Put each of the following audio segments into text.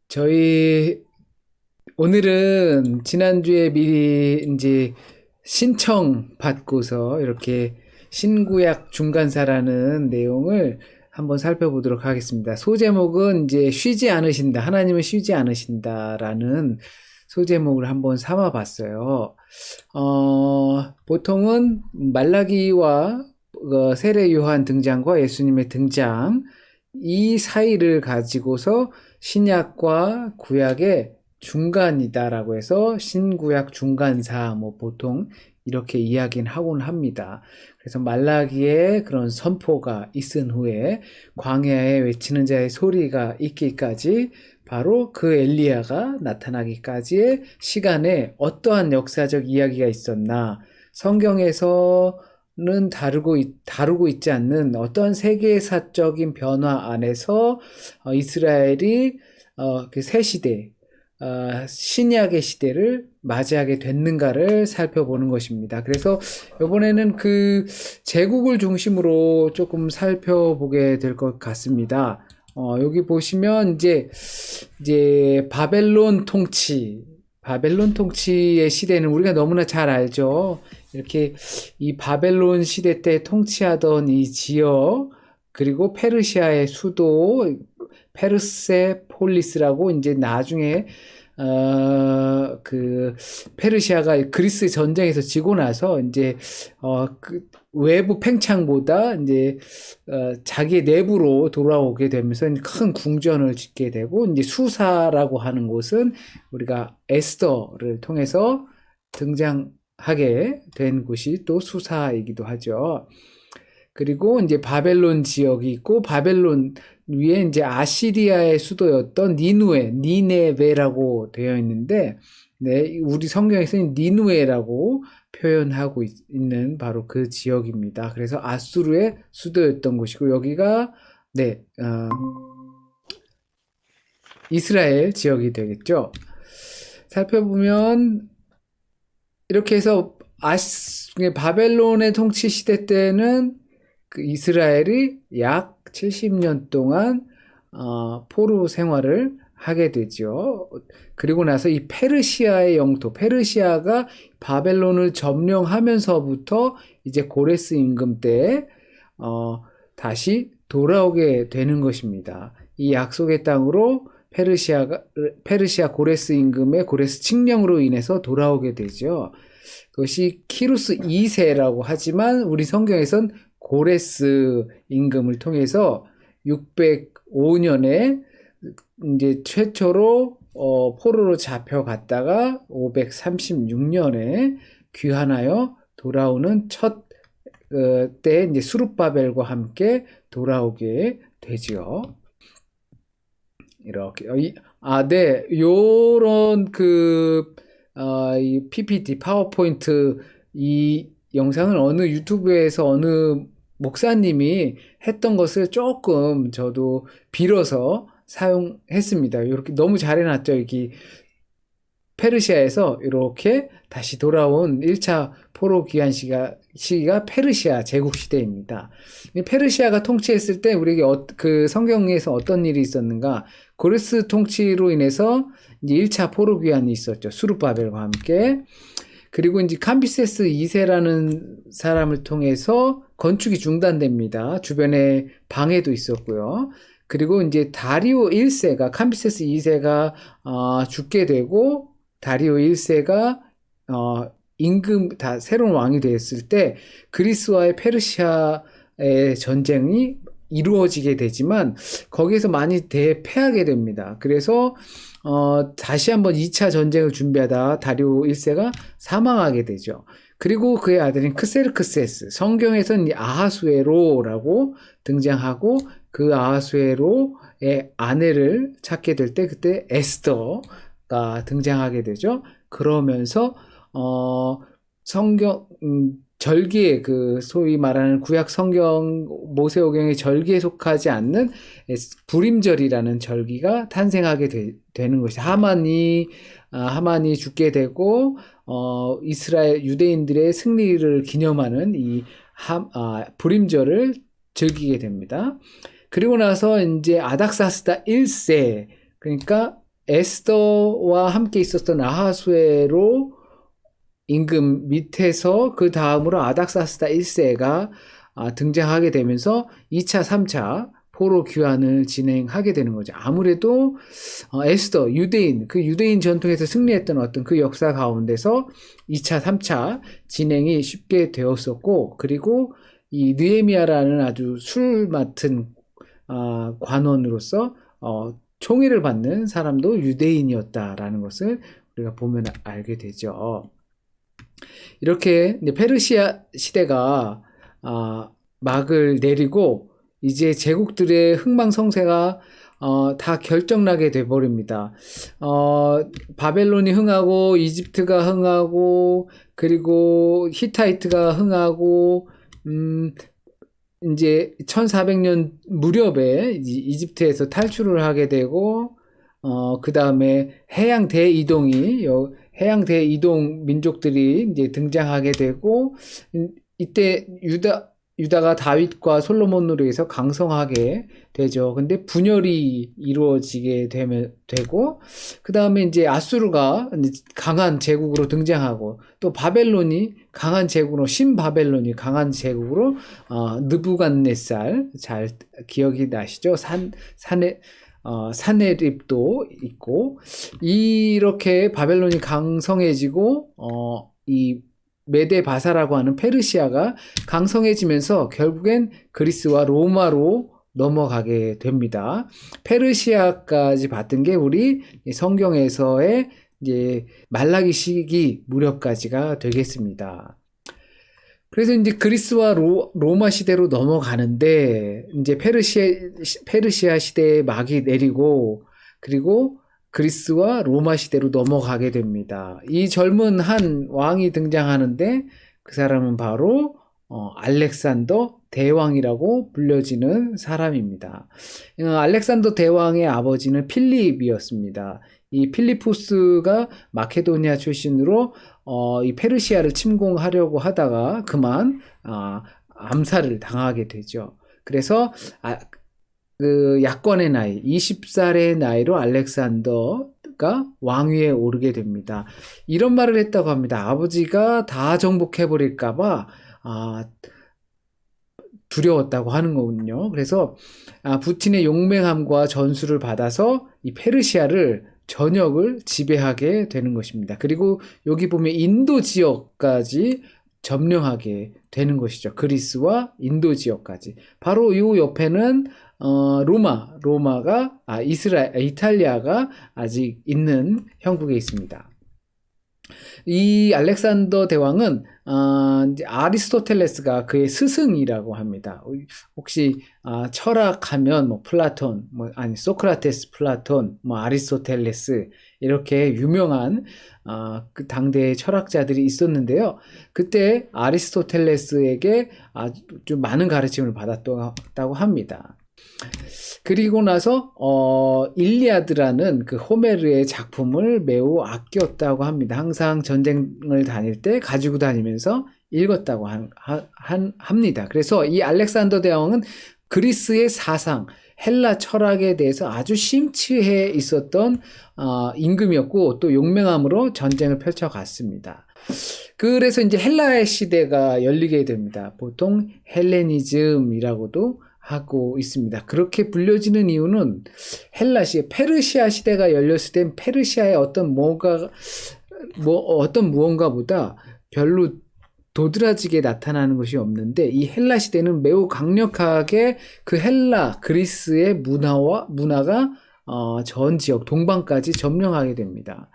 저희 오늘은 지난주에 미리 이제 신청 받고서 이렇게 신구약 중간사라는 내용을 한번 살펴보도록 하겠습니다. 소제목은 이제 쉬지 않으신다. 하나님은 쉬지 않으신다라는 소제목을 한번 삼아 봤어요. 보통은 말라기와 세례 요한 등장과 예수님의 등장 이 사이를 가지고서 신약과 구약의 중간이다라고 해서 신구약 중간사 뭐 보통 이렇게 이야기는 하곤 합니다. 그래서 말라기에 그런 선포가 있은 후에 광야에 외치는 자의 소리가 있기까지 바로 그 엘리야가 나타나기까지의 시간에 어떠한 역사적 이야기가 있었나 성경에서는 다루고 있지 않는 어떠한 세계사적인 변화 안에서 이스라엘이 그 새 시대, 신약의 시대를 맞이하게 됐는가를 살펴보는 것입니다. 그래서 이번에는 그 제국을 중심으로 조금 살펴보게 될 것 같습니다. 여기 보시면 이제 바벨론 통치의 시대는 우리가 너무나 잘 알죠. 이렇게 이 바벨론 시대 때 통치하던 이 지역, 그리고 페르시아의 수도 페르세폴리스라고 이제 나중에 그 페르시아가 그리스 전쟁에서 지고 나서 이제 그 외부 팽창보다 이제 자기 내부로 돌아오게 되면서 큰 궁전을 짓게 되고 이제 수사라고 하는 곳은 우리가 에스더를 통해서 등장하게 된 곳이 또 수사이기도 하죠. 그리고 이제 바벨론 지역이 있고 바벨론 위에 이제 아시리아의 수도였던 니네베라고 되어 있는데, 네, 우리 성경에서는 니누에라고 표현하고 있는 바로 그 지역입니다. 그래서 아수르의 수도였던 곳이고 여기가 네, 이스라엘 지역이 되겠죠. 살펴보면 이렇게 해서 바벨론의 통치 시대 때는 그 이스라엘이 약 70년 동안 포로 생활을 하게 되죠. 그리고 나서 이 페르시아의 영토, 페르시아가 바벨론을 점령하면서부터 이제 고레스 임금 때 다시 돌아오게 되는 것입니다. 이 약속의 땅으로 페르시아 고레스 임금의 고레스 칙령으로 인해서 돌아오게 되죠. 그것이 키루스 2세라고 하지만 우리 성경에선 고레스 임금을 통해서 605년에 이제 최초로 포로로 잡혀갔다가 536년에 귀환하여 돌아오는 첫 때 이제 수룹바벨과 함께 돌아오게 되지요. 이렇게 네, 요런 이 PPT 파워포인트 이 영상은 어느 유튜브에서 어느 목사님이 했던 것을 조금 저도 빌어서 사용했습니다. 이렇게 너무 잘 해놨죠. 여기 페르시아에서 이렇게 다시 돌아온 1차 포로 귀환 시기가 페르시아 제국 시대입니다. 페르시아가 통치했을 때 우리에게 그 성경에서 어떤 일이 있었는가? 고레스 통치로 인해서 이제 1차 포로 귀환이 있었죠. 수르바벨과 함께. 그리고 이제 캄비세스 2세라는 사람을 통해서 건축이 중단됩니다. 주변에 방해도 있었고요. 그리고 이제 다리오 1세가 캄비세스 2세가 죽게 되고 다리오 1세가 임금 다 새로운 왕이 되었을 때 그리스와의 페르시아의 전쟁이 이루어지게 되지만 거기에서 많이 대패하게 됩니다. 그래서 다시 한번 2차 전쟁을 준비하다 다리오 1세가 사망하게 되죠. 그리고 그의 아들인 크세르크세스, 성경에서는 아하수에로라고 등장하고 그 아하수에로의 아내를 찾게 될 때 그때 에스더가 등장하게 되죠. 그러면서 성경 절기에 그 소위 말하는 구약 성경 모세오경의 절기에 속하지 않는 불임절이라는 절기가 탄생하게 되는 것이 하만이 죽게 되고 이스라엘 유대인들의 승리를 기념하는 이 불임절을 즐기게 됩니다. 그리고 나서 이제 아닥사스다 1세 그러니까 에스더와 함께 있었던 아하수에로 임금 밑에서 그 다음으로 아닥사스다 1세가 등장하게 되면서 2차, 3차 포로 귀환을 진행하게 되는 거죠. 아무래도 에스더, 유대인, 그 유대인 전통에서 승리했던 어떤 그 역사 가운데서 2차, 3차 진행이 쉽게 되었었고, 그리고 이 느헤미야라는 아주 술 맡은 관원으로서 총애를 받는 사람도 유대인이었다라는 것을 우리가 보면 알게 되죠. 이렇게 페르시아 시대가 막을 내리고 이제 제국들의 흥망성쇠가 다 결정나게 돼버립니다. 바벨론이 흥하고 이집트가 흥하고 그리고 히타이트가 흥하고 이제 1400년 무렵에 이집트에서 탈출을 하게 되고 그 다음에 해양 대이동 민족들이 이제 등장하게 되고 이때 유다가 다윗과 솔로몬으로 해서 강성하게 되죠. 근데 분열이 이루어지게 되고 그 다음에 이제 아수르가 강한 제국으로 등장하고 또 바벨론이 강한 제국으로 신바벨론이 강한 제국으로 느부갓네살 잘 기억이 나시죠? 사네립도 있고 이렇게 바벨론이 강성해지고 이 메데바사라고 하는 페르시아가 강성해지면서 결국엔 그리스와 로마로 넘어가게 됩니다. 페르시아까지 봤던 게 우리 성경에서의 이제 말라기 시기 무렵까지가 되겠습니다. 그래서 이제 그리스와 로마 시대로 넘어가는데 이제 페르시아 시대의 막이 내리고 그리고 그리스와 로마 시대로 넘어가게 됩니다. 이 젊은 한 왕이 등장하는데 그 사람은 바로 알렉산더 대왕이라고 불려지는 사람입니다. 알렉산더 대왕의 아버지는 필립이었습니다. 이 필리포스가 마케도니아 출신으로 이 페르시아를 침공하려고 하다가 그만 암살을 당하게 되죠. 그래서 그 약관의 나이, 20살의 나이로 알렉산더가 왕위에 오르게 됩니다. 이런 말을 했다고 합니다. 아버지가 다 정복해버릴까봐 두려웠다고 하는 거군요. 그래서 부친의 용맹함과 전수를 받아서 이 페르시아를 전역을 지배하게 되는 것입니다. 그리고 여기 보면 인도 지역까지 점령하게 되는 것이죠. 그리스와 인도 지역까지. 바로 이 옆에는 로마가 이탈리아가 아직 있는 형국에 있습니다. 이 알렉산더 대왕은 이제 아리스토텔레스가 그의 스승이라고 합니다. 혹시 철학하면 뭐 플라톤, 소크라테스, 플라톤, 아리스토텔레스 이렇게 유명한 그 당대의 철학자들이 있었는데요. 그때 아리스토텔레스에게 아주 많은 가르침을 받았다고 합니다. 그리고 나서 일리아드라는 그 호메르의 작품을 매우 아꼈다고 합니다. 항상 전쟁을 다닐 때 가지고 다니면서 읽었다고 합니다. 그래서 이 알렉산더 대왕은 그리스의 사상, 헬라 철학에 대해서 아주 심취해 있었던 임금이었고 또 용맹함으로 전쟁을 펼쳐갔습니다. 그래서 이제 헬라의 시대가 열리게 됩니다. 보통 헬레니즘이라고도 하고 있습니다. 그렇게 불려지는 이유는 페르시아 시대가 열렸을 땐 페르시아의 어떤 무언가보다 별로 도드라지게 나타나는 것이 없는데 이 헬라 시대는 매우 강력하게 그 그리스의 문화가 전 지역 동방까지 점령하게 됩니다.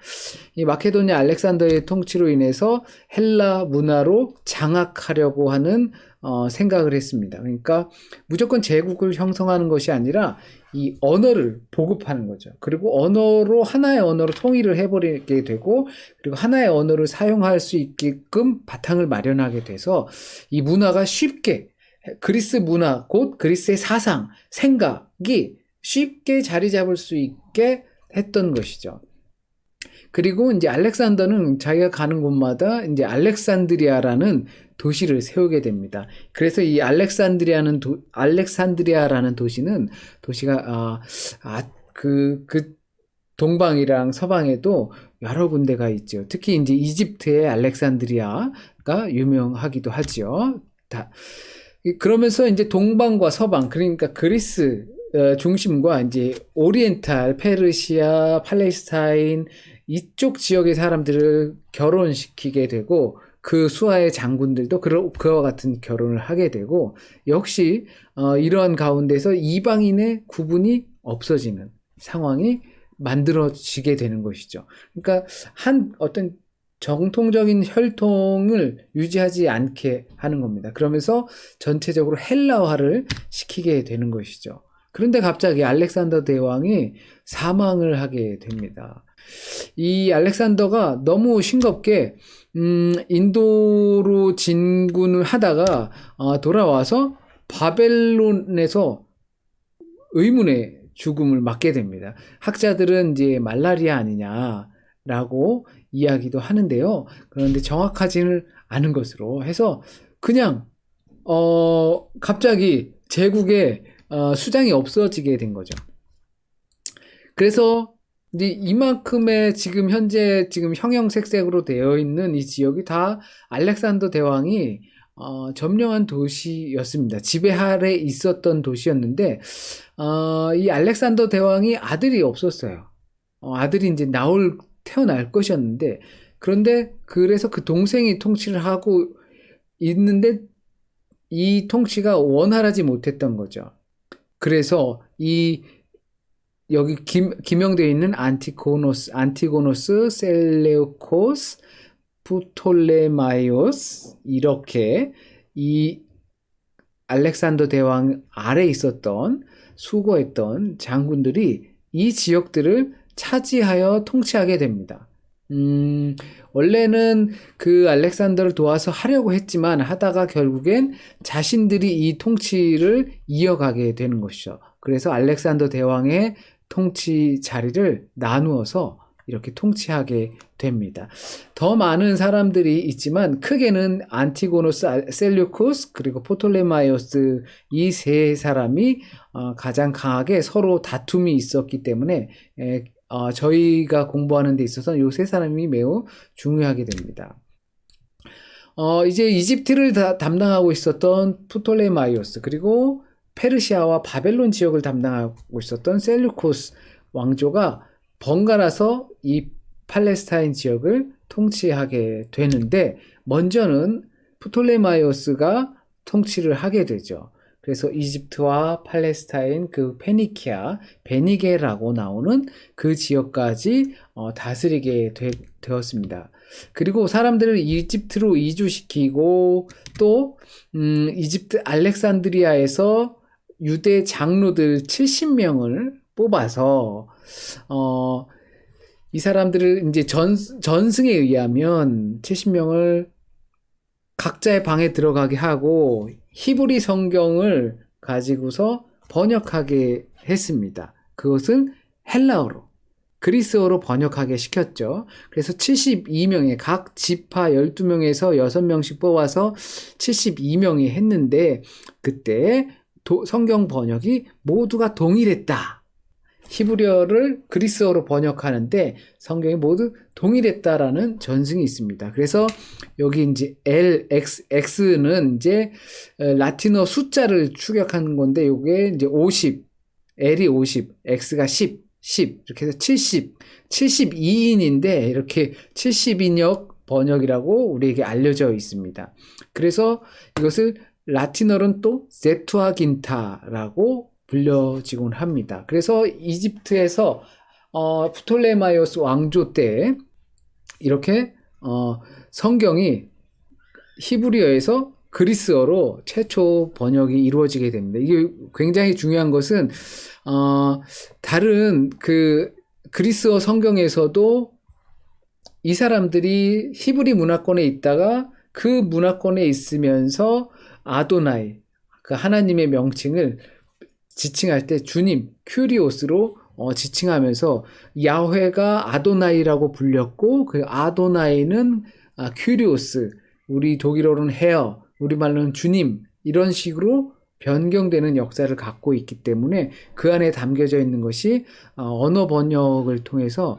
이 마케도니아 알렉산더의 통치로 인해서 헬라 문화로 장악하려고 하는 생각을 했습니다. 그러니까 무조건 제국을 형성하는 것이 아니라 이 언어를 보급하는 거죠. 그리고 하나의 언어로 통일을 해버리게 되고 그리고 하나의 언어를 사용할 수 있게끔 바탕을 마련하게 돼서 이 문화가 쉽게 그리스 문화, 곧 그리스의 사상, 생각이 쉽게 자리 잡을 수 있게 했던 것이죠. 그리고 이제 알렉산더는 자기가 가는 곳마다 이제 알렉산드리아라는 도시를 세우게 됩니다. 그래서 이 알렉산드리아라는 도시가 그 동방이랑 서방에도 여러 군데가 있죠. 특히 이제 이집트의 알렉산드리아가 유명하기도 하지요. 그러면서 이제 동방과 서방, 그러니까 그리스 중심과 이제 오리엔탈, 페르시아, 팔레스타인 이쪽 지역의 사람들을 결혼시키게 되고 그 수하의 장군들도 그와 같은 결혼을 하게 되고 역시 이러한 가운데서 이방인의 구분이 없어지는 상황이 만들어지게 되는 것이죠. 그러니까 어떤 정통적인 혈통을 유지하지 않게 하는 겁니다. 그러면서 전체적으로 헬라화를 시키게 되는 것이죠. 그런데 갑자기 알렉산더 대왕이 사망을 하게 됩니다. 이 알렉산더가 너무 싱겁게 인도로 진군을 하다가 돌아와서 바벨론에서 의문의 죽음을 맞게 됩니다. 학자들은 이제 말라리아 아니냐라고 이야기도 하는데요. 그런데 정확하지는 않은 것으로 해서 그냥 갑자기 제국에 수장이 없어지게 된 거죠. 그래서 이제 이만큼의 현재 형형색색으로 되어 있는 이 지역이 다 알렉산더 대왕이 점령한 도시였습니다. 지배 아래 있었던 도시였는데 이 알렉산더 대왕이 아들이 없었어요. 아들이 이제 태어날 것이었는데 그런데 그래서 그 동생이 통치를 하고 있는데 이 통치가 원활하지 못했던 거죠. 그래서 여기 기명되어 있는 안티고노스, 셀레우코스, 프톨레마이오스 이렇게 이 알렉산더 대왕 아래 있었던 수고했던 장군들이 이 지역들을 차지하여 통치하게 됩니다. 원래는 그 알렉산더를 도와서 하려고 했지만 하다가 결국엔 자신들이 이 통치를 이어가게 되는 것이죠. 그래서 알렉산더 대왕의 통치 자리를 나누어서 이렇게 통치하게 됩니다. 더 많은 사람들이 있지만 크게는 안티고노스, 셀류쿠스 그리고 포톨레마이오스 이 세 사람이 가장 강하게 서로 다툼이 있었기 때문에 저희가 공부하는 데 있어서 이 세 사람이 매우 중요하게 됩니다. 이제 이집트를 담당하고 있었던 프톨레마이오스 그리고 페르시아와 바벨론 지역을 담당하고 있었던 셀류코스 왕조가 번갈아서 이 팔레스타인 지역을 통치하게 되는데 먼저는 프톨레마이오스가 통치를 하게 되죠. 그래서 이집트와 팔레스타인 그 페니키아, 베니게라고 나오는 그 지역까지 다스리게 되었습니다. 그리고 사람들을 이집트로 이주시키고 또 이집트 알렉산드리아에서 유대 장로들 70명을 뽑아서 이 사람들을 이제 전승에 의하면 70명을 각자의 방에 들어가게 하고 히브리 성경을 가지고서 번역하게 했습니다. 그것은 헬라어로, 그리스어로 번역하게 시켰죠. 그래서 72명의 각 지파 12명에서 6명씩 뽑아서 72명이 했는데 그때 성경 번역이 모두가 동일했다. 히브리어를 그리스어로 번역하는데 성경이 모두 동일했다라는 전승이 있습니다. 그래서 여기 이제 X는 이제 라틴어 숫자를 추격하는 건데 이게 이제 50, L이 50, X가 10 이렇게 해서 72인인데 이렇게 70인역 번역이라고 우리에게 알려져 있습니다. 그래서 이것을 라틴어로는 또 세투아긴타라고 불려지곤 합니다. 그래서 이집트에서 프톨레마이오스 왕조 때 이렇게 성경이 히브리어에서 그리스어로 최초 번역이 이루어지게 됩니다. 이게 굉장히 중요한 것은 다른 그 그리스어 성경에서도 이 사람들이 히브리 문화권에 있다가 그 문화권에 있으면서 아도나이, 그 하나님의 명칭을 지칭할 때 주님, 큐리오스로 지칭하면서 야훼가 아도나이라고 불렸고 그 아도나이는 큐리오스, 우리 독일어로는 헤어, 우리말로는 주님 이런 식으로 변경되는 역사를 갖고 있기 때문에 그 안에 담겨져 있는 것이 언어 번역을 통해서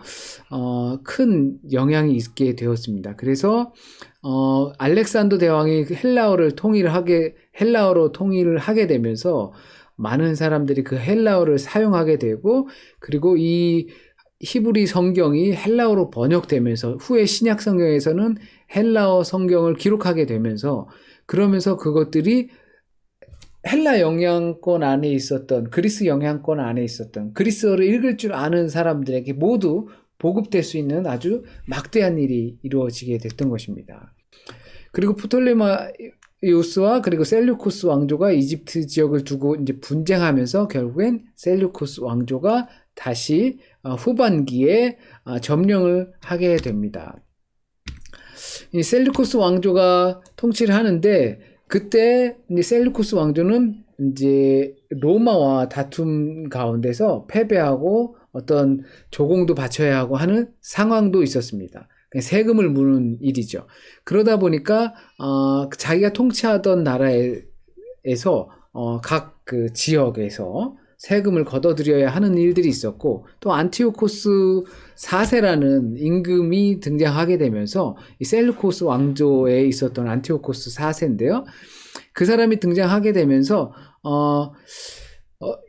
큰 영향이 있게 되었습니다. 그래서 알렉산더 대왕이 헬라어로 통일을 하게 되면서 많은 사람들이 그 헬라어를 사용하게 되고, 그리고 이 히브리 성경이 헬라어로 번역되면서 후에 신약 성경에서는 헬라어 성경을 기록하게 되면서, 그러면서 그것들이 헬라 영향권 안에 있었던, 그리스 영향권 안에 있었던, 그리스어를 읽을 줄 아는 사람들에게 모두 보급될 수 있는 아주 막대한 일이 이루어지게 됐던 것입니다. 그리고 프톨레마이오스와 그리고 셀류코스 왕조가 이집트 지역을 두고 이제 분쟁하면서 결국엔 셀류코스 왕조가 다시 후반기에 점령을 하게 됩니다. 이 셀류코스 왕조가 통치를 하는데, 그때 이제 셀류코스 왕조는 이제 로마와 다툼 가운데서 패배하고 어떤 조공도 바쳐야 하고 하는 상황도 있었습니다. 세금을 무는 일이죠. 그러다 보니까 자기가 통치하던 나라에서 각 그 지역에서 세금을 걷어들여야 하는 일들이 있었고, 또 안티오코스 4세라는 임금이 등장하게 되면서 이 셀루코스 왕조에 있었던 안티오코스 4세인데요. 그 사람이 등장하게 되면서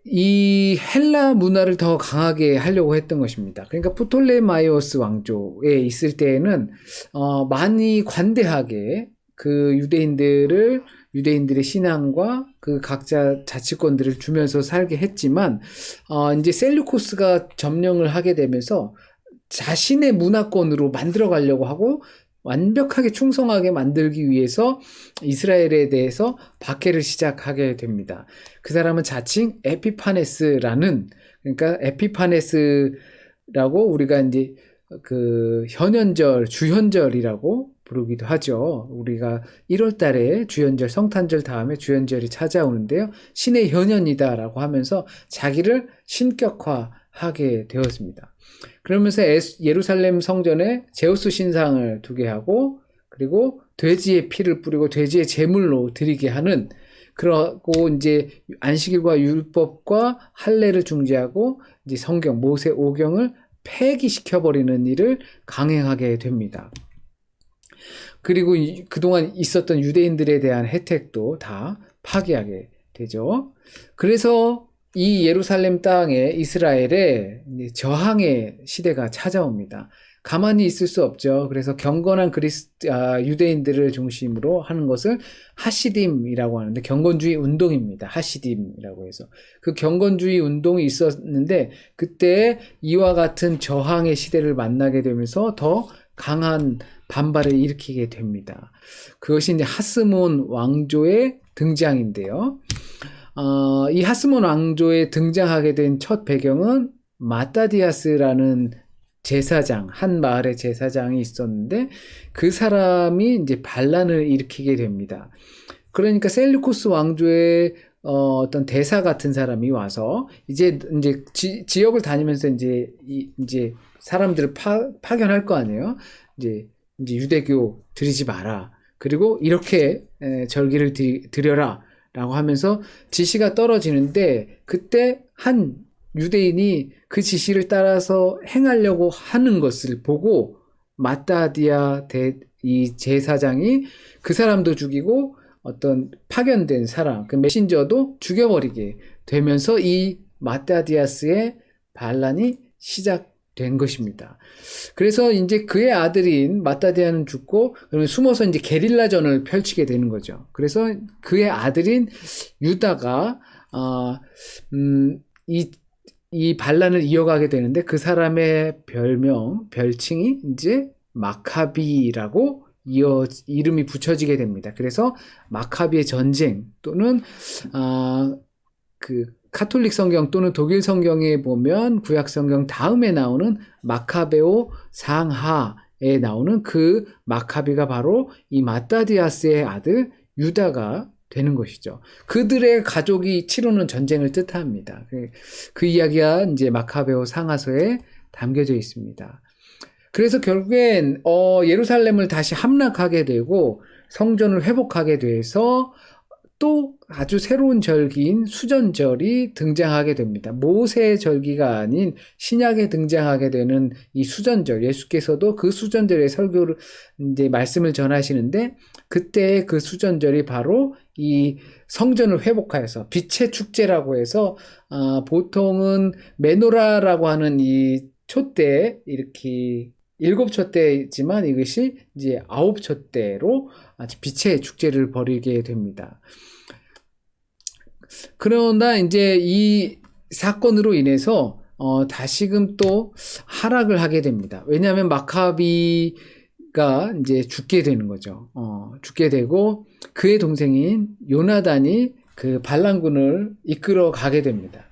이 헬라 문화를 더 강하게 하려고 했던 것입니다. 그러니까 프톨레마이오스 왕조에 있을 때에는 많이 관대하게 그 유대인들의 신앙과 그 각자 자치권들을 주면서 살게 했지만, 이제 셀류코스가 점령을 하게 되면서 자신의 문화권으로 만들어 가려고 하고 완벽하게 충성하게 만들기 위해서 이스라엘에 대해서 박해를 시작하게 됩니다. 그 사람은 자칭 에피파네스라는, 그러니까 에피파네스라고 우리가 이제 그 현현절, 주현절이라고 부르기도 하죠. 우리가 1월 달에 주현절, 성탄절 다음에 주현절이 찾아오는데요. 신의 현현이다라고 하면서 자기를 신격화하게 되었습니다. 그러면서 예루살렘 성전에 제우스 신상을 두게 하고, 그리고 돼지의 피를 뿌리고 돼지의 제물로 드리게 하는, 그러고 이제 안식일과 율법과 할례를 중지하고 이제 성경 모세 오경을 폐기시켜버리는 일을 강행하게 됩니다. 그리고 그동안 있었던 유대인들에 대한 혜택도 다 파기하게 되죠. 그래서 이 예루살렘 땅에 이스라엘에 저항의 시대가 찾아옵니다. 가만히 있을 수 없죠. 그래서 경건한 유대인들을 중심으로 하는 것을 하시딤이라고 하는데, 경건주의 운동입니다. 하시딤이라고 해서. 그 경건주의 운동이 있었는데, 그때 이와 같은 저항의 시대를 만나게 되면서 더 강한 반발을 일으키게 됩니다. 그것이 이제 하스몬 왕조의 등장인데요. 이 하스몬 왕조에 등장하게 된 첫 배경은 마따디아스라는 제사장, 한 마을의 제사장이 있었는데, 그 사람이 이제 반란을 일으키게 됩니다. 그러니까 셀류코스 왕조의 어떤 대사 같은 사람이 와서 이제 지역을 다니면서 이제 사람들을 파견할 거 아니에요. 이제 유대교 드리지 마라. 그리고 이렇게 절기를 드려라. 라고 하면서 지시가 떨어지는데, 그때 한 유대인이 그 지시를 따라서 행하려고 하는 것을 보고 마따디아 이 제사장이 그 사람도 죽이고 어떤 파견된 사람, 그 메신저도 죽여버리게 되면서 이 마따디아스의 반란이 시작된 것입니다. 그래서 이제 그의 아들인 마따디아는 죽고, 그러면 숨어서 이제 게릴라전을 펼치게 되는 거죠. 그래서 그의 아들인 유다가 이 반란을 이어가게 되는데, 그 사람의 별칭이 이제 마카비라고 이름이 붙여지게 됩니다. 그래서 마카비의 전쟁, 또는 그 카톨릭 성경 또는 독일 성경에 보면 구약 성경 다음에 나오는 마카베오 상하에 나오는 그 마카비가 바로 이 마따디아스의 아들 유다가 되는 것이죠. 그들의 가족이 치르는 전쟁을 뜻합니다. 그 이야기가 이제 마카베오 상하서에 담겨져 있습니다. 그래서 결국엔 예루살렘을 다시 함락하게 되고 성전을 회복하게 돼서 또 아주 새로운 절기인 수전절이 등장하게 됩니다. 모세의 절기가 아닌 신약에 등장하게 되는 이 수전절, 예수께서도 그 수전절의 설교를 이제 말씀을 전하시는데, 그때 그 수전절이 바로 이 성전을 회복하여서 빛의 축제라고 해서 보통은 메노라라고 하는 이 촛대, 이렇게 7촛대지만 이것이 이제 9촛대로 아주 빛의 축제를 벌이게 됩니다. 그러나 이제 이 사건으로 인해서 다시금 또 하락을 하게 됩니다. 왜냐하면 마카비가 이제 죽게 되는 거죠. 죽게 되고 그의 동생인 요나단이 그 반란군을 이끌어 가게 됩니다.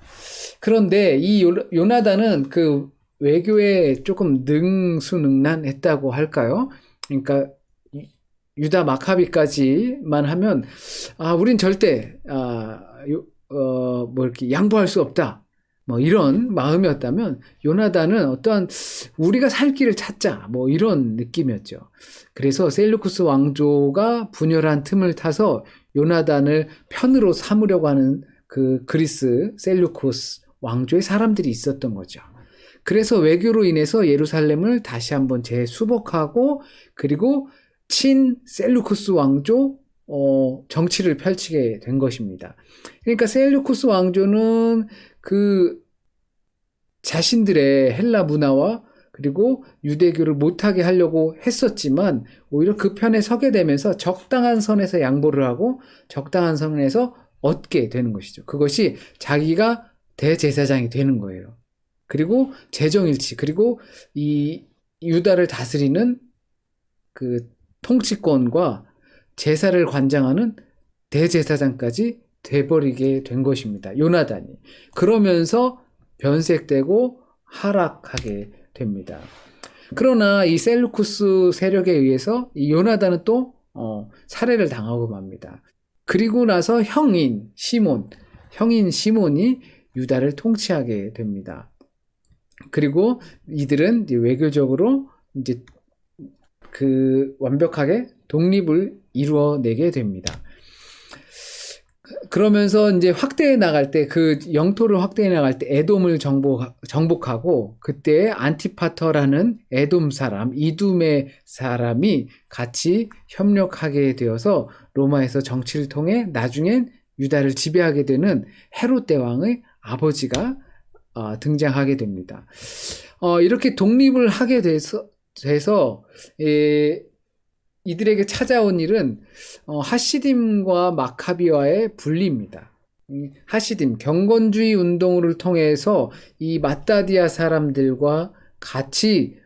그런데 이 요나단은 그 외교에 조금 능수능란했다고 할까요? 그러니까 유다 마카비까지만 하면 우린 절대 뭐 이렇게 양보할 수 없다, 뭐 이런 마음이었다면, 요나단은 어떠한 우리가 살 길을 찾자, 뭐 이런 느낌이었죠. 그래서 셀루쿠스 왕조가 분열한 틈을 타서 요나단을 편으로 삼으려고 하는 그 그리스 셀루쿠스 왕조의 사람들이 있었던 거죠. 그래서 외교로 인해서 예루살렘을 다시 한번 재수복하고, 그리고 친 셀루쿠스 왕조 정치를 펼치게 된 것입니다. 그러니까 셀루쿠스 왕조는 그 자신들의 헬라 문화와 그리고 유대교를 못하게 하려고 했었지만, 오히려 그 편에 서게 되면서 적당한 선에서 양보를 하고 적당한 선에서 얻게 되는 것이죠. 그것이 자기가 대제사장이 되는 거예요. 그리고 재정일치, 그리고 이 유다를 다스리는 그 통치권과 제사를 관장하는 대제사장까지 돼버리게 된 것입니다. 요나단이. 그러면서 변색되고 하락하게 됩니다. 그러나 이 셀루쿠스 세력에 의해서 이 요나단은 또 살해를 당하고 맙니다. 그리고 나서 형인 시몬이 유다를 통치하게 됩니다. 그리고 이들은 이제 외교적으로 이제 그 완벽하게 독립을 이루어내게 됩니다. 그러면서 이제 확대해 나갈 때, 그 영토를 확대해 나갈 때 에돔을 정복하고, 그때 안티파터라는 에돔 사람, 이둠의 사람이 같이 협력하게 되어서 로마에서 정치를 통해 나중엔 유다를 지배하게 되는 헤롯 대왕의 아버지가 등장하게 됩니다. 이렇게 독립을 하게 돼서 이들에게 찾아온 일은 하시딤과 마카비와의 분리입니다. 하시딤, 경건주의 운동을 통해서 이 마따디아 사람들과 같이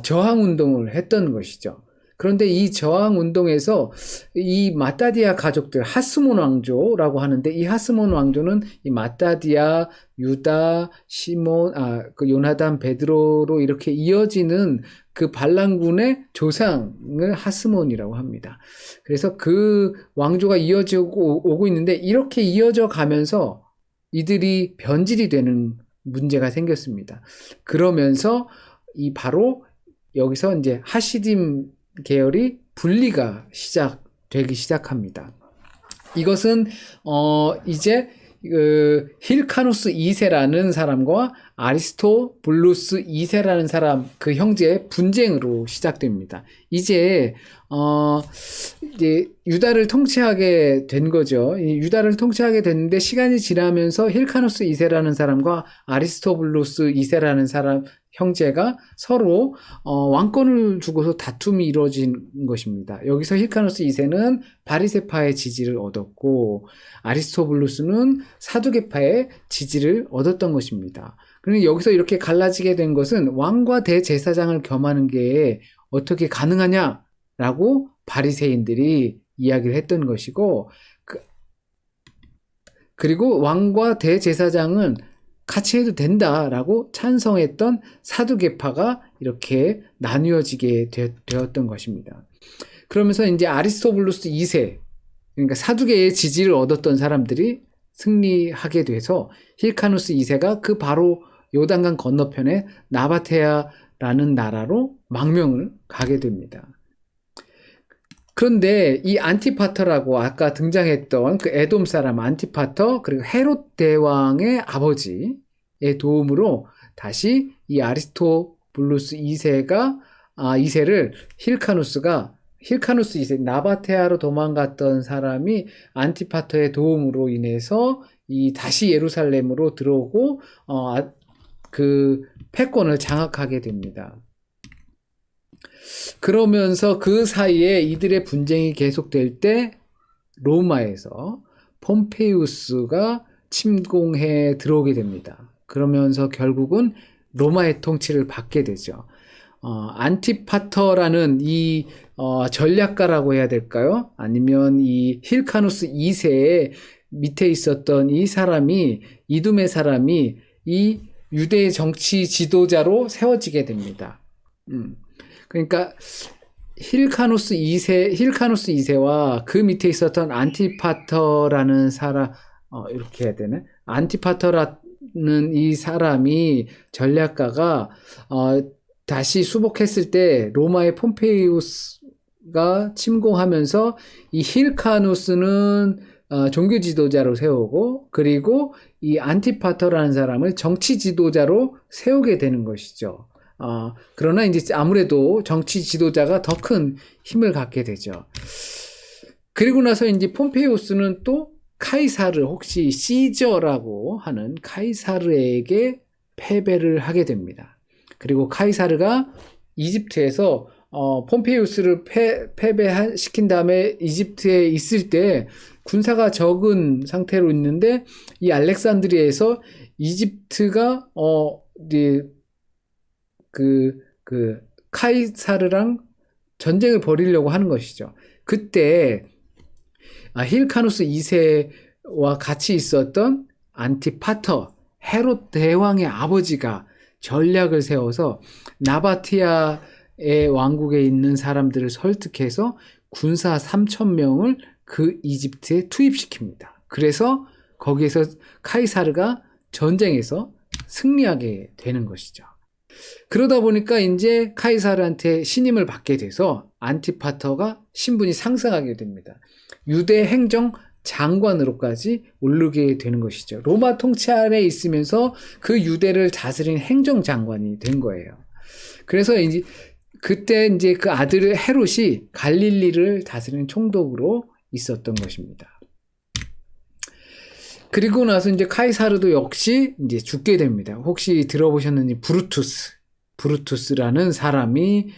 저항 운동을 했던 것이죠. 그런데 이 저항 운동에서 이 마따디아 가족들, 하스몬 왕조라고 하는데, 이 하스몬 왕조는 이 마따디아, 유다, 시몬, 그 요나단, 베드로로 이렇게 이어지는 그 반란군의 조상을 하스몬이라고 합니다. 그래서 그 왕조가 이어지고 오고 있는데, 이렇게 이어져 가면서 이들이 변질이 되는 문제가 생겼습니다. 그러면서 이 바로 여기서 이제 하시딤 계열이 분리가 되기 시작합니다. 이것은 이제 그 힐카누스 2세라는 사람과 아리스토블루스 2세라는 사람, 그 형제의 분쟁으로 시작됩니다. 이제 유다를 통치하게 된 거죠. 유다를 통치하게 됐는데, 시간이 지나면서 힐카누스 2세라는 사람과 아리스토블루스 2세라는 사람 형제가 서로 왕권을 두고서 다툼이 이루어진 것입니다. 여기서 힐카누스 2세는 바리새파의 지지를 얻었고, 아리스토블루스는 사두개파의 지지를 얻었던 것입니다. 그런데 여기서 이렇게 갈라지게 된 것은 왕과 대제사장을 겸하는 게 어떻게 가능하냐라고 바리새인들이 이야기를 했던 것이고, 그리고 왕과 대제사장은 같이 해도 된다라고 찬성했던 사두개파가 이렇게 나뉘어지게 되었던 것입니다. 그러면서 이제 아리스토블루스 2세, 그러니까 사두개의 지지를 얻었던 사람들이 승리하게 돼서 힐카누스 2세가 그 바로 요단강 건너편에 나바테아라는 나라로 망명을 가게 됩니다. 그런데 이 안티파터라고 아까 등장했던 그 에돔 사람 안티파터 그리고 헤롯 대왕의 아버지의 도움으로 다시 이 아리스토블루스 2세를 힐카누스 2세 나바테아로 도망갔던 사람이 안티파터의 도움으로 인해서 이 다시 예루살렘으로 들어오고 그 패권을 장악하게 됩니다. 그러면서 그 사이에 이들의 분쟁이 계속될 때 로마에서 폼페이우스가 침공해 들어오게 됩니다. 그러면서 결국은 로마의 통치를 받게 되죠. 안티파터라는 이 전략가라고 해야 될까요? 아니면 이 힐카누스 2세의 밑에 있었던 이둠의 사람이 이 유대의 정치 지도자로 세워지게 됩니다. 그러니까 힐카누스 2세와 그 밑에 있었던 안티파터라는 사람, 이렇게 해야 되나? 안티파터라는 이 사람이 전략가가, 다시 수복했을 때 로마의 폼페이우스가 침공하면서 이 힐카누스는 종교 지도자로 세우고, 그리고 이 안티파터라는 사람을 정치 지도자로 세우게 되는 것이죠. 그러나 이제 아무래도 정치 지도자가 더 큰 힘을 갖게 되죠. 그리고 나서 이제 폼페이우스는 또 카이사르, 혹시 시저라고 하는 카이사르에게 패배를 하게 됩니다. 그리고 카이사르가 이집트에서 폼페이우스를 패배시킨 다음에 이집트에 있을 때 군사가 적은 상태로 있는데 이 알렉산드리아에서 이집트가 카이사르랑 전쟁을 벌이려고 하는 것이죠. 그때 힐카누스 2세와 같이 있었던 안티파터 헤롯 대왕의 아버지가 전략을 세워서 나바티아의 왕국에 있는 사람들을 설득해서 군사 3,000명을 그 이집트에 투입시킵니다. 그래서 거기에서 카이사르가 전쟁에서 승리하게 되는 것이죠. 그러다 보니까 이제 카이사르한테 신임을 받게 돼서 안티파터가 신분이 상승하게 됩니다. 유대 행정 장관으로까지 오르게 되는 것이죠. 로마 통치 아래 있으면서 그 유대를 다스린 행정 장관이 된 거예요. 그래서 이제 그때 이제 그 아들 헤롯이 갈릴리를 다스리는 총독으로 있었던 것입니다. 그리고 나서 이제 카이사르도 역시 이제 죽게 됩니다. 혹시 들어보셨는지 브루투스라는 사람이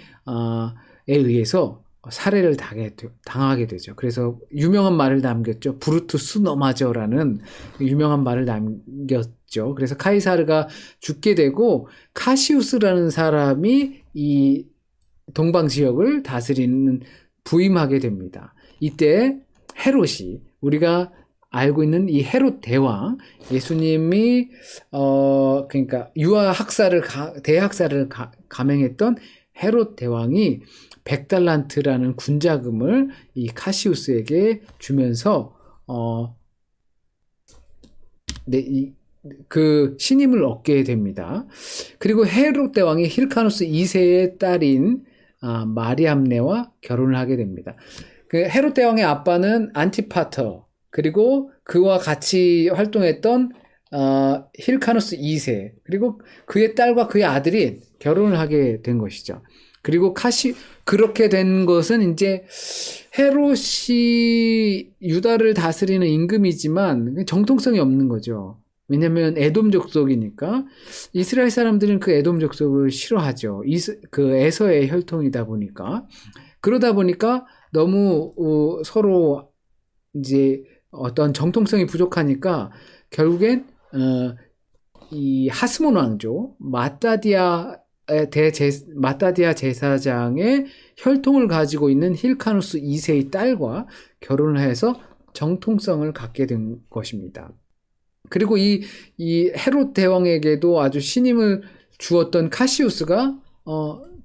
에 의해서 살해를 당하게 되죠. 그래서 유명한 말을 남겼죠. 브루투스 너마저라는 유명한 말을 남겼죠. 그래서 카이사르가 죽게 되고 카시우스라는 사람이 이 동방 지역을 부임하게 됩니다. 이때 헤롯이 우리가 알고 있는 이 헤롯 대왕, 예수님이 그러니까 대학살을 감행했던 헤롯 대왕이 100달란트라는 군자금을 이 카시우스에게 주면서 그 신임을 얻게 됩니다. 그리고 헤롯 대왕이 힐카누스 2세의 딸인 마리암네와 결혼을 하게 됩니다. 그 헤롯 대왕의 아빠는 안티파터, 그리고 그와 같이 활동했던 힐카누스 2세, 그리고 그의 딸과 그의 아들이 결혼을 하게 된 것이죠. 그리고 그렇게 된 것은 이제 헤롯이 유다를 다스리는 임금이지만 정통성이 없는 거죠. 왜냐면 에돔 족속이니까 이스라엘 사람들은 그 에돔 족속을 싫어하죠. 그 에서의 혈통이다 보니까. 그러다 보니까 너무 서로 이제 어떤 정통성이 부족하니까 결국엔 이 하스몬 왕조 마따디아 제사장의 혈통을 가지고 있는 힐카누스 2세의 딸과 결혼을 해서 정통성을 갖게 된 것입니다. 그리고 이 헤롯 대왕에게도 아주 신임을 주었던 카시우스가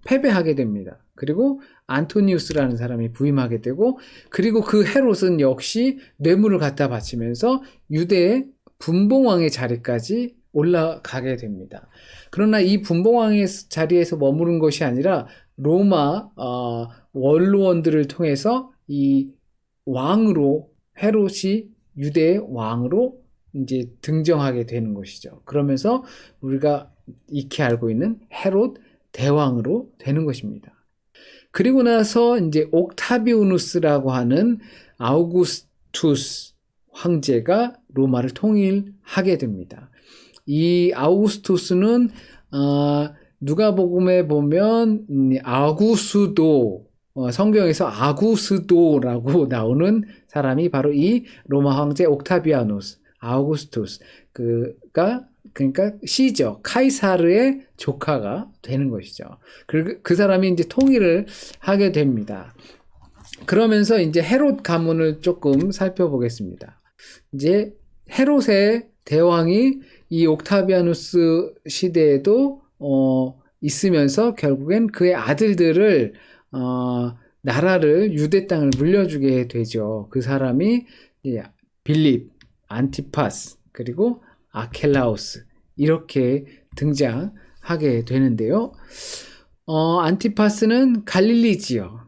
패배하게 됩니다. 그리고 안토니우스라는 사람이 부임하게 되고, 그리고 그 헤롯은 역시 뇌물을 갖다 바치면서 유대의 분봉왕의 자리까지 올라가게 됩니다. 그러나 이 분봉왕의 자리에서 머무른 것이 아니라 로마 원로원들을 통해서 이 왕으로 헤롯이 유대의 왕으로 이제 등정하게 되는 것이죠. 그러면서 우리가 익히 알고 있는 헤롯 대왕으로 되는 것입니다. 그리고 나서 이제 옥타비우누스라고 하는 아우구스투스 황제가 로마를 통일하게 됩니다. 이 아우구스투스는 누가복음에 보면 아구스도 성경에서 아구스도라고 나오는 사람이 바로 이 로마 황제 옥타비아누스 아우구스투스 그러니까 시저 카이사르의 조카가 되는 것이죠. 그 사람이 이제 통일을 하게 됩니다. 그러면서 이제 헤롯 가문을 조금 살펴보겠습니다. 이제 헤롯의 대왕이 이 옥타비아누스 시대에도 있으면서 결국엔 그의 아들들을 나라를 유대 땅을 물려주게 되죠. 그 사람이 빌립, 안티파스 그리고 아켈라우스 이렇게 등장하게 되는데요. 안티파스는 갈릴리 지역,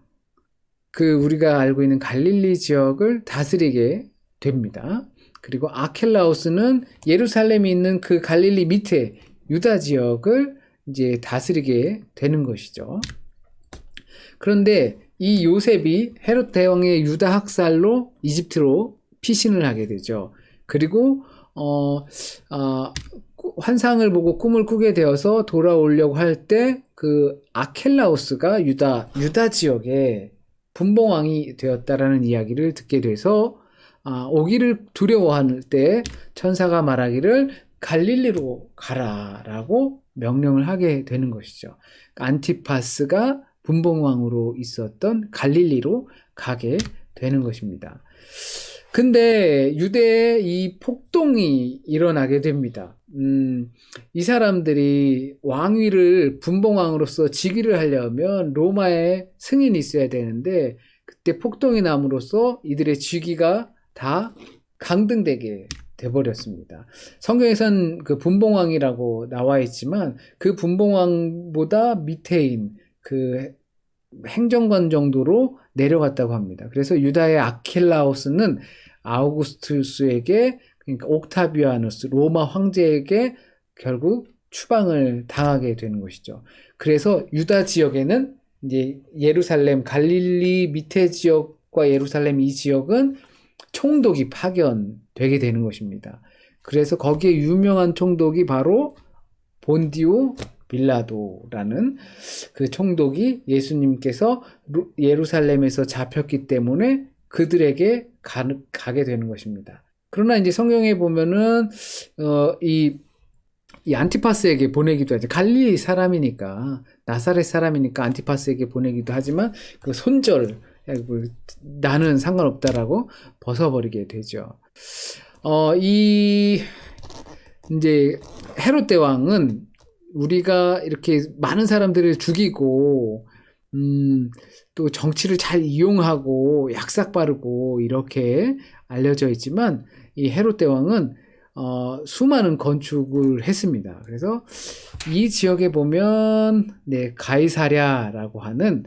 우리가 알고 있는 갈릴리 지역을 다스리게 됩니다. 그리고 아켈라우스는 예루살렘이 있는 그 갈릴리 밑에 유다 지역을 이제 다스리게 되는 것이죠. 그런데 이 요셉이 헤롯 대왕의 유다 학살로 이집트로 피신을 하게 되죠. 그리고 환상을 보고 꿈을 꾸게 되어서 돌아오려고 할 때 그 아켈라우스가 유다 지역에 분봉왕이 되었다라는 이야기를 듣게 돼서 오기를 두려워할 때 천사가 말하기를 갈릴리로 가라라고 명령을 하게 되는 것이죠. 안티파스가 분봉왕으로 있었던 갈릴리로 가게 되는 것입니다. 근데 유대에 이 폭동이 일어나게 됩니다. 이 사람들이 왕위를 분봉왕으로서 즉위를 하려면 로마의 승인이 있어야 되는데 그때 폭동이 남으로써 이들의 즉위가 다 강등되게 돼버렸습니다. 성경에선 그 분봉왕이라고 나와 있지만 그 분봉왕보다 밑에인 그 행정관 정도로 내려갔다고 합니다. 그래서 유다의 아킬라우스는 아우구스투스에게 그러니까 옥타비아누스 로마 황제에게 결국 추방을 당하게 되는 것이죠. 그래서 유다 지역에는 이제 예루살렘 갈릴리 밑에 지역과 예루살렘 이 지역은 총독이 파견되게 되는 것입니다. 그래서 거기에 유명한 총독이 바로 본디오 빌라도라는 그 총독이 예수님께서 예루살렘에서 잡혔기 때문에 그들에게 가게 되는 것입니다. 그러나 이제 성경에 보면은 이 안티파스에게 보내기도 하죠. 갈릴리 사람이니까 나사렛 사람이니까 안티파스에게 보내기도 하지만 그 손절 나는 상관없다라고 벗어버리게 되죠. 이 이제 헤롯 대왕은 우리가 이렇게 많은 사람들을 죽이고 또 정치를 잘 이용하고 약삭 빠르고 이렇게 알려져 있지만 이 헤롯 대왕은 수많은 건축을 했습니다. 그래서 이 지역에 보면 가이사랴라고 하는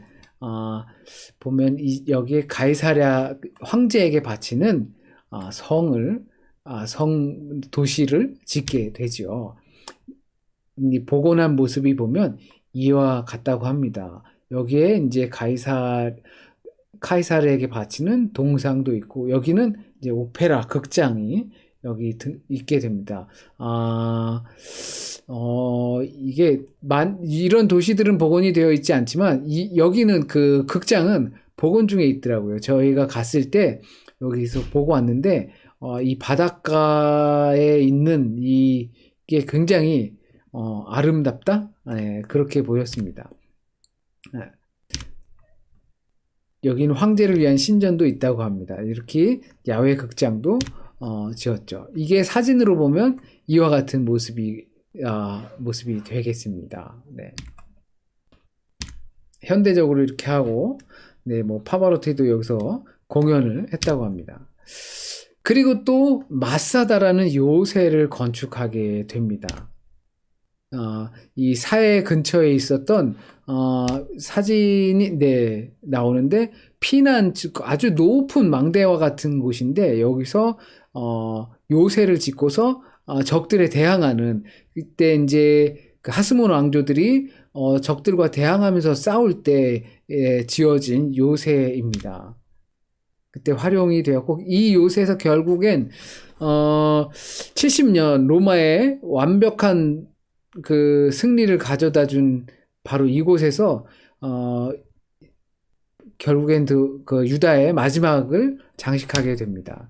보면 여기에 가이사랴 황제에게 바치는 성 도시를 짓게 되죠. 이 복원한 모습이 보면 이와 같다고 합니다. 여기에 이제 카이사르에게 바치는 동상도 있고 여기는 이제 오페라 극장이 여기 있게 됩니다. 이게 이런 도시들은 복원이 되어 있지 않지만 여기는 그 극장은 복원 중에 있더라고요. 저희가 갔을 때 여기서 보고 왔는데 이 바닷가에 있는 이게 굉장히 아름답다? 네, 그렇게 보였습니다. 여기는 황제를 위한 신전도 있다고 합니다. 이렇게 야외 극장도 지었죠. 이게 사진으로 보면 이와 같은 모습이 되겠습니다. 네. 현대적으로 이렇게 하고, 뭐 파바로티도 여기서 공연을 했다고 합니다. 그리고 또 마사다라는 요새를 건축하게 됩니다. 이 사해 근처에 있었던 사진이, 네, 나오는데, 피난, 아주 높은 망대와 같은 곳인데, 여기서, 요새를 짓고서, 적들에 대항하는, 이때 이제, 그 하스몬 왕조들이, 적들과 대항하면서 싸울 때, 지어진 요새입니다. 그때 활용이 되었고, 이 요새에서 결국엔, 70년 로마의 완벽한 그 승리를 가져다 준 바로 이곳에서, 결국엔 그 유다의 마지막을 장식하게 됩니다.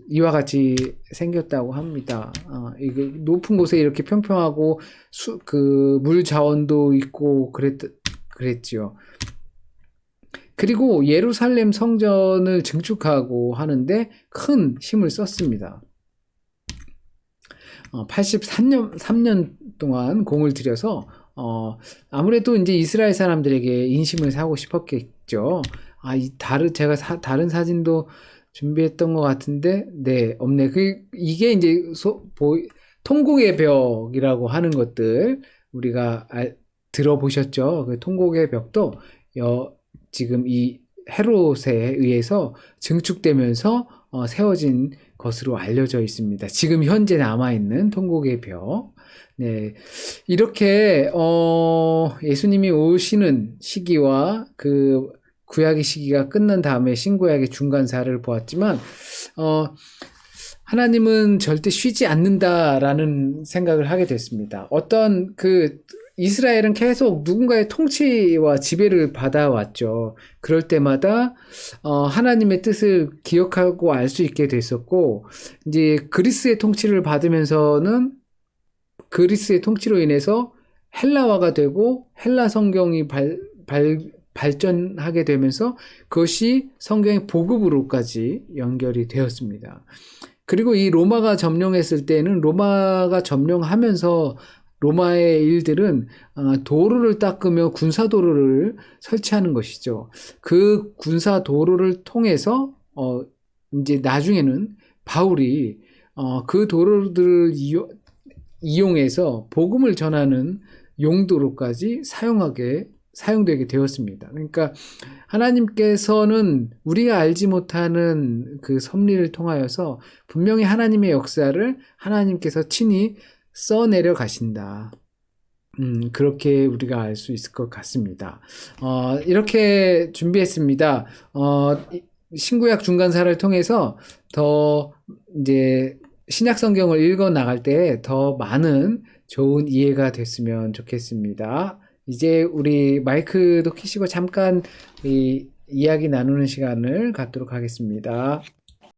이와 같이 생겼다고 합니다. 이게 높은 곳에 이렇게 평평하고, 그 물 자원도 있고, 그랬지요. 그리고 예루살렘 성전을 증축하고 하는데 큰 힘을 썼습니다. 83년 동안 공을 들여서, 아무래도 이제 이스라엘 사람들에게 인심을 사고 싶었겠죠. 제가 다른 사진도 준비했던 것 같은데, 네, 없네. 이게 이제, 통곡의 벽이라고 하는 것들, 우리가 들어보셨죠? 그 통곡의 벽도, 지금 이 헤롯에 의해서 증축되면서 세워진 것으로 알려져 있습니다. 지금 현재 남아있는 통곡의 벽. 네. 이렇게, 예수님이 오시는 시기와 그 구약의 시기가 끝난 다음에 신구약의 중간사를 보았지만, 하나님은 절대 쉬지 않는다라는 생각을 하게 됐습니다. 이스라엘은 계속 누군가의 통치와 지배를 받아왔죠. 그럴 때마다, 하나님의 뜻을 기억하고 알 수 있게 됐었고, 이제 그리스의 통치를 받으면서는 그리스의 통치로 인해서 헬라화가 되고 헬라 성경이 발전하게 되면서 그것이 성경의 보급으로까지 연결이 되었습니다. 그리고 이 로마가 점령했을 때는 로마가 점령하면서 로마의 일들은 도로를 닦으며 군사도로를 설치하는 것이죠. 그 군사도로를 통해서 이제 나중에는 바울이 그 도로들을 이용해서 복음을 전하는 용도로까지 사용되게 되었습니다. 그러니까 하나님께서는 우리가 알지 못하는 그 섭리를 통하여서 분명히 하나님의 역사를 하나님께서 친히 써내려 가신다. 그렇게 우리가 알 수 있을 것 같습니다. 이렇게 준비했습니다. 신구약 중간사를 통해서 더 이제 신약 성경을 읽어 나갈 때 더 많은 좋은 이해가 됐으면 좋겠습니다. 이제 우리 마이크도 켜시고 잠깐 이야기 나누는 시간을 갖도록 하겠습니다.